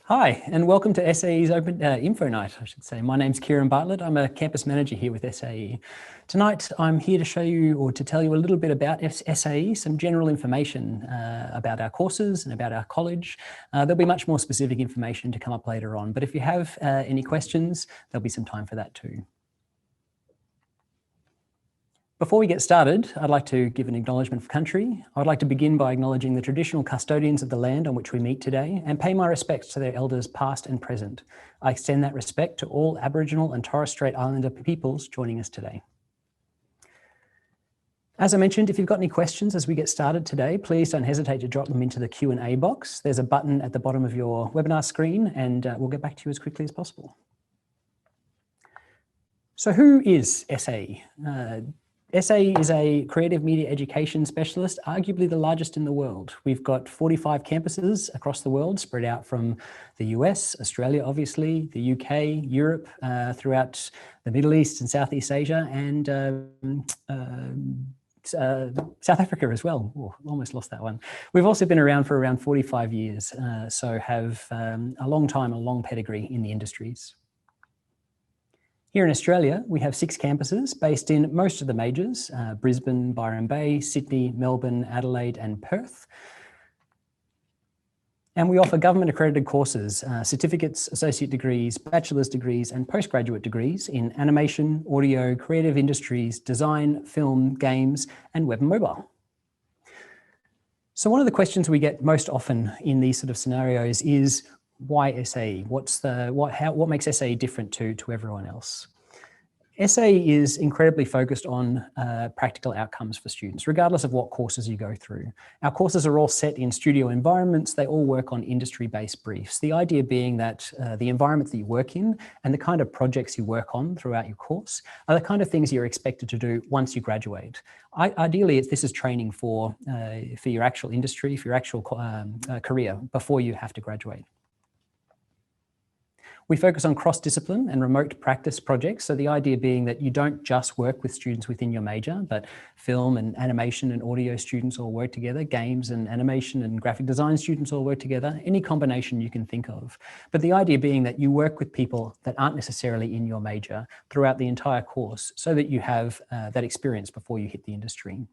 Hi, and welcome to SAE's Open Info Night, I should say. My name's Keiran Bartlett. I'm a campus manager here with SAE. Tonight, I'm here to show you or to tell you a little bit about SAE, some general information about our courses and about our college. There'll be much more specific information to come up later on, but if you have any questions, there'll be some time for that too. Before we get started, I'd like to give an acknowledgement of country. I'd like to begin by acknowledging the traditional custodians of the land on which we meet today and pay my respects to their elders past and present. I extend that respect to all Aboriginal and Torres Strait Islander peoples joining us today. As I mentioned, if you've got any questions as we get started today, please don't hesitate to drop them into the Q&A box. There's a button at the bottom of your webinar screen and we'll get back to you as quickly as possible. So who is SAE? SAE is a creative media education specialist, arguably the largest in the world. We've got 45 campuses across the world, spread out from the US, Australia, obviously, the UK, Europe, throughout the Middle East and Southeast Asia, and South Africa as well. Oh, almost lost that one. We've also been around for around 45 years, so have a long pedigree in the industries. Here in Australia, we have 6 campuses based in most of the majors, Brisbane, Byron Bay, Sydney, Melbourne, Adelaide and Perth. And we offer government accredited courses, certificates, associate degrees, bachelor's degrees and postgraduate degrees in animation, audio, creative industries, design, film, games and web and mobile. So one of the questions we get most often in these sort of scenarios is, why SAE? What makes SAE different to everyone else? SAE is incredibly focused on practical outcomes for students, regardless of what courses you go through. Our courses are all set in studio environments. They all work on industry-based briefs. The idea being that the environment that you work in and the kind of projects you work on throughout your course are the kind of things you're expected to do once you graduate. Ideally, this is training for your actual industry, for your actual career before you have to graduate. We focus on cross-discipline and remote practice projects. So the idea being that you don't just work with students within your major, but film and animation and audio students all work together, games and animation and graphic design students all work together, any combination you can think of. But the idea being that you work with people that aren't necessarily in your major throughout the entire course so that you have that experience before you hit the industry.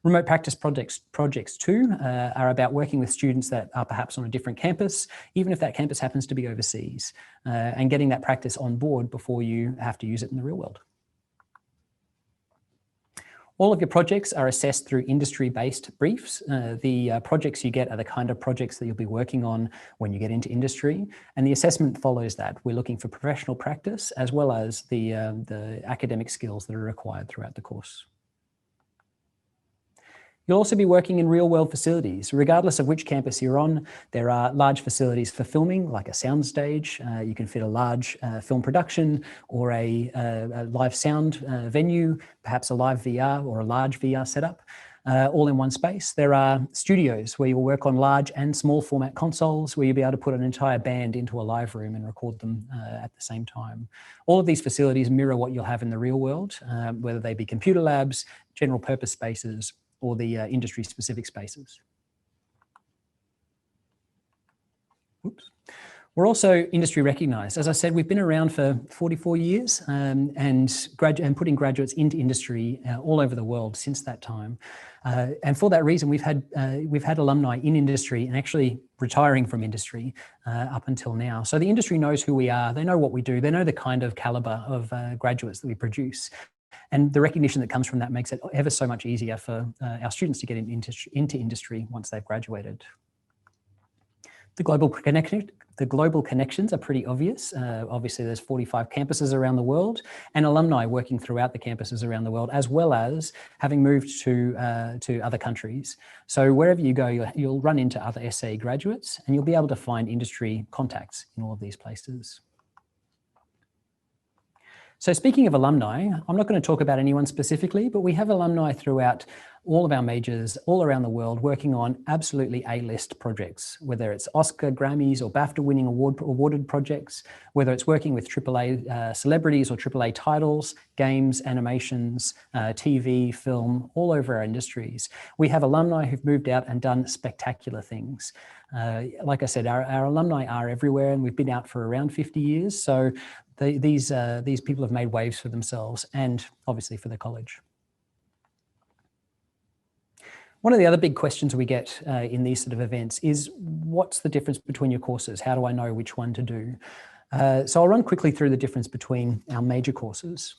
Remote practice projects too are about working with students that are perhaps on a different campus, even if that campus happens to be overseas, and getting that practice on board before you have to use it in the real world. All of your projects are assessed through industry-based briefs. The projects you get are the kind of projects that you'll be working on when you get into industry, and the assessment follows that. We're looking for professional practice as well as the academic skills that are required throughout the course. You'll also be working in real-world facilities. Regardless of which campus you're on, there are large facilities for filming, like a soundstage. You can fit a large film production or a live sound venue, perhaps a live VR or a large VR setup, all in one space. There are studios where you'll work on large and small format consoles where you'll be able to put an entire band into a live room and record them at the same time. All of these facilities mirror what you'll have in the real world, whether they be computer labs, general purpose spaces, or the industry-specific spaces. Oops. We're also industry recognized. As I said, we've been around for 44 years and putting graduates into industry all over the world since that time. And for that reason, we've had alumni in industry and actually retiring from industry up until now. So the industry knows who we are, they know what we do, they know the kind of caliber of graduates that we produce. And the recognition that comes from that makes it ever so much easier for our students to get into industry once they've graduated. The global connections are pretty obvious. Obviously, there's 45 campuses around the world and alumni working throughout the campuses around the world, as well as having moved to other countries. So wherever you go, you'll run into other SAE graduates and you'll be able to find industry contacts in all of these places. So speaking of alumni, I'm not going to talk about anyone specifically, but we have alumni throughout all of our majors all around the world working on absolutely A-list projects, whether it's Oscar, Grammys or BAFTA winning awarded projects, whether it's working with AAA celebrities or AAA titles, games, animations, TV, film, all over our industries. We have alumni who've moved out and done spectacular things. Like I said, our alumni are everywhere, and we've been out for around 50 years. So these people have made waves for themselves and obviously for the college. One of the other big questions we get in these sort of events is, what's the difference between your courses? How do I know which one to do? So I'll run quickly through the difference between our major courses.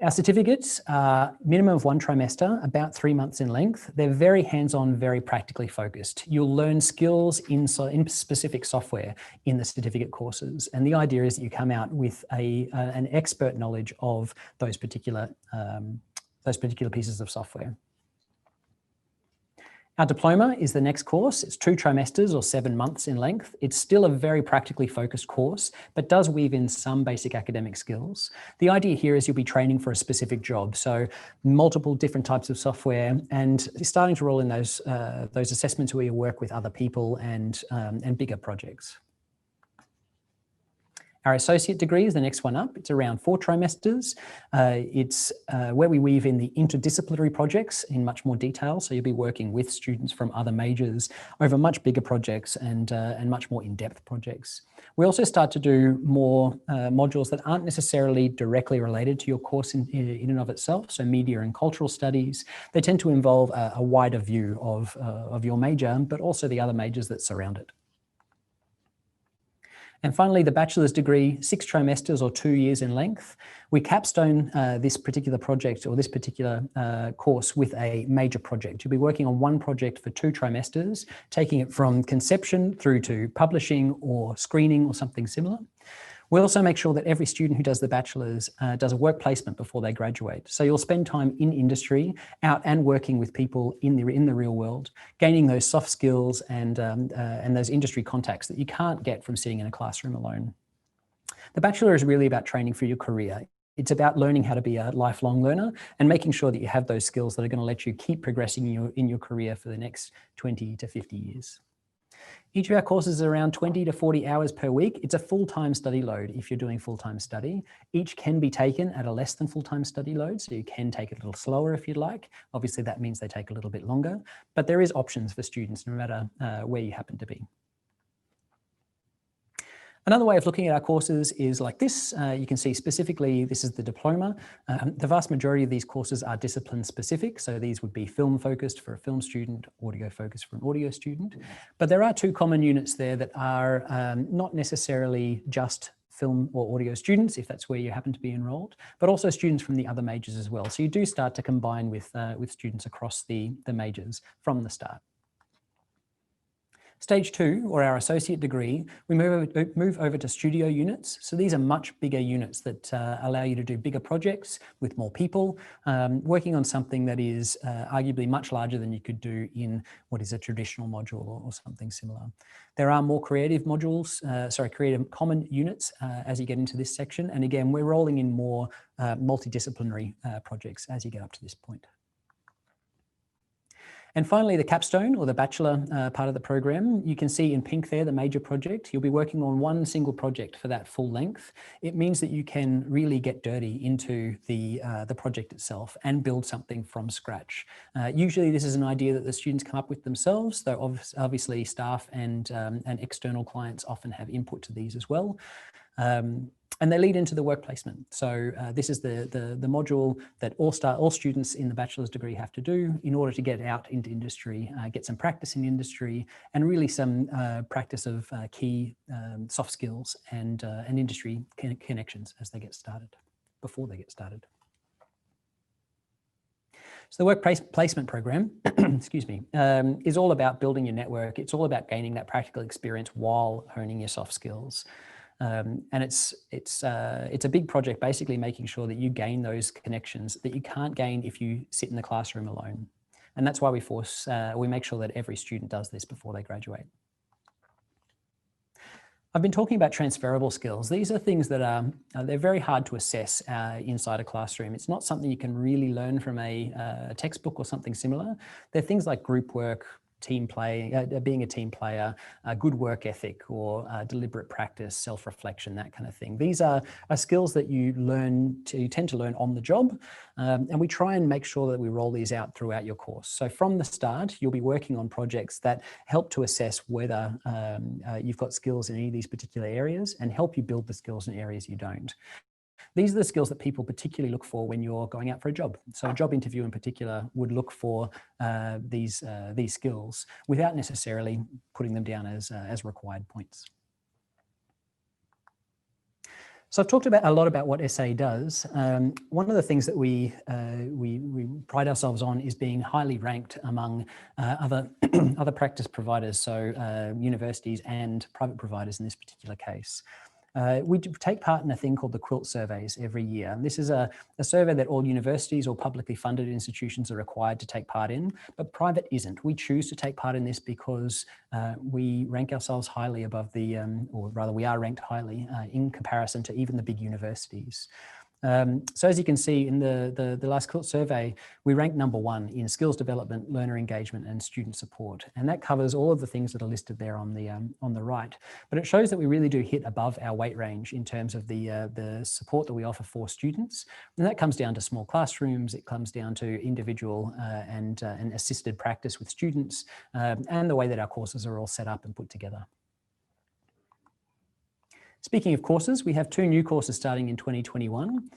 Our certificates are minimum of 1 trimester, about 3 months in length. They're very hands-on, very practically focused. You'll learn skills in specific software in the certificate courses. And the idea is that you come out with an expert knowledge of those particular pieces of software. Our diploma is the next course. It's 2 trimesters or 7 months in length. It's still a very practically focused course, but does weave in some basic academic skills. The idea here is you'll be training for a specific job. So multiple different types of software, and starting to roll in those assessments where you work with other people and bigger projects. Our associate degree is the next one up. It's around 4 trimesters. It's where we weave in the interdisciplinary projects in much more detail. So you'll be working with students from other majors over much bigger projects and much more in-depth projects. We also start to do more modules that aren't necessarily directly related to your course in and of itself. So media and cultural studies. They tend to involve a wider view of your major, but also the other majors that surround it. And finally, the bachelor's degree, 6 trimesters or 2 years in length. We capstone this particular project or this particular course with a major project. You'll be working on one project for 2 trimesters, taking it from conception through to publishing or screening or something similar. We also make sure that every student who does the bachelor's does a work placement before they graduate. So you'll spend time in industry, out and working with people in the real world, gaining those soft skills and those industry contacts that you can't get from sitting in a classroom alone. The bachelor is really about training for your career. It's about learning how to be a lifelong learner and making sure that you have those skills that are going to let you keep progressing in your career for the next 20 to 50 years. Each of our courses is around 20 to 40 hours per week. It's a full-time study load if you're doing full-time study. Each can be taken at a less than full-time study load, so you can take it a little slower if you'd like. Obviously, that means they take a little bit longer, but there is options for students no matter where you happen to be. Another way of looking at our courses is like this. You can see specifically, this is the diploma. The vast majority of these courses are discipline specific. So these would be film focused for a film student, audio focused for an audio student. But there are 2 common units there that are not necessarily just film or audio students, if that's where you happen to be enrolled, but also students from the other majors as well. So you do start to combine with students across the majors from the start. Stage 2, or our associate degree, we move over to studio units. So these are much bigger units that allow you to do bigger projects with more people, working on something that is arguably much larger than you could do in what is a traditional module or something similar. There are more creative modules, creative common units as you get into this section. And again, we're rolling in more multidisciplinary projects as you get up to this point. And finally, the capstone or the bachelor part of the program, you can see in pink there, the major project. You'll be working on one single project for that full length. It means that you can really get dirty into the project itself and build something from scratch. Usually this is an idea that the students come up with themselves, though obviously staff and external clients often have input to these as well. And they lead into the work placement. So this is the module that all students in the bachelor's degree have to do in order to get out into industry, get some practice in industry, and really some practice of key soft skills and industry connections as they get started, before they get started. So the work placement program, excuse me, is all about building your network. It's all about gaining that practical experience while honing your soft skills. And it's a big project, basically making sure that you gain those connections that you can't gain if you sit in the classroom alone. And that's why we make sure that every student does this before they graduate. I've been talking about transferable skills. These are things that are, they're very hard to assess inside a classroom. It's not something you can really learn from a textbook or something similar. They're things like group work, team play, being a team player, good work ethic, or deliberate practice, self-reflection, that kind of thing. These are skills that you tend to learn on the job, and we try and make sure that we roll these out throughout your course. So from the start, you'll be working on projects that help to assess whether you've got skills in any of these particular areas and help you build the skills in areas you don't. These are the skills that people particularly look for when you're going out for a job. So a job interview in particular would look for these skills without necessarily putting them down as required points. So I've talked a lot about what SAE does. One of the things that we pride ourselves on is being highly ranked among other practice providers, so universities and private providers in this particular case. We take part in a thing called the Quilt surveys every year. And this is a survey that all universities or publicly funded institutions are required to take part in, but private isn't. We choose to take part in this because we rank ourselves highly above or rather we are ranked highly in comparison to even the big universities. So as you can see in the last Quilt survey, we ranked #1 in skills development, learner engagement, and student support. And that covers all of the things that are listed there on the right. But it shows that we really do hit above our weight range in terms of the support that we offer for students. And that comes down to small classrooms, it comes down to individual and assisted practice with students, and the way that our courses are all set up and put together. Speaking of courses, we have 2 new courses starting in 2021,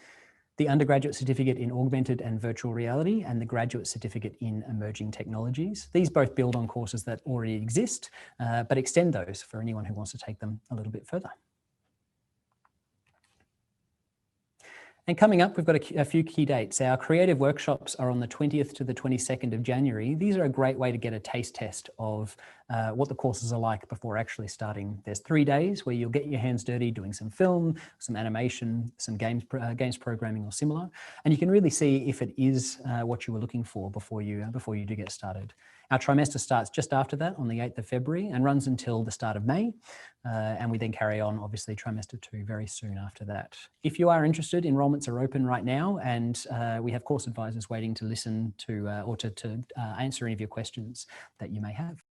the Undergraduate Certificate in Augmented and Virtual Reality and the Graduate Certificate in Emerging Technologies. These both build on courses that already exist, but extend those for anyone who wants to take them a little bit further. And coming up, we've got a few key dates. Our creative workshops are on the 20th to the 22nd of January. These are a great way to get a taste test of what the courses are like before actually starting. There's 3 days where you'll get your hands dirty doing some film, some animation, some games programming or similar, and you can really see if it is what you were looking for before you do get started. Our trimester starts just after that on the 8th of February and runs until the start of May. And we then carry on, obviously, trimester 2 very soon after that. If you are interested, enrollments are open right now, and we have course advisors waiting to listen to or to answer any of your questions that you may have.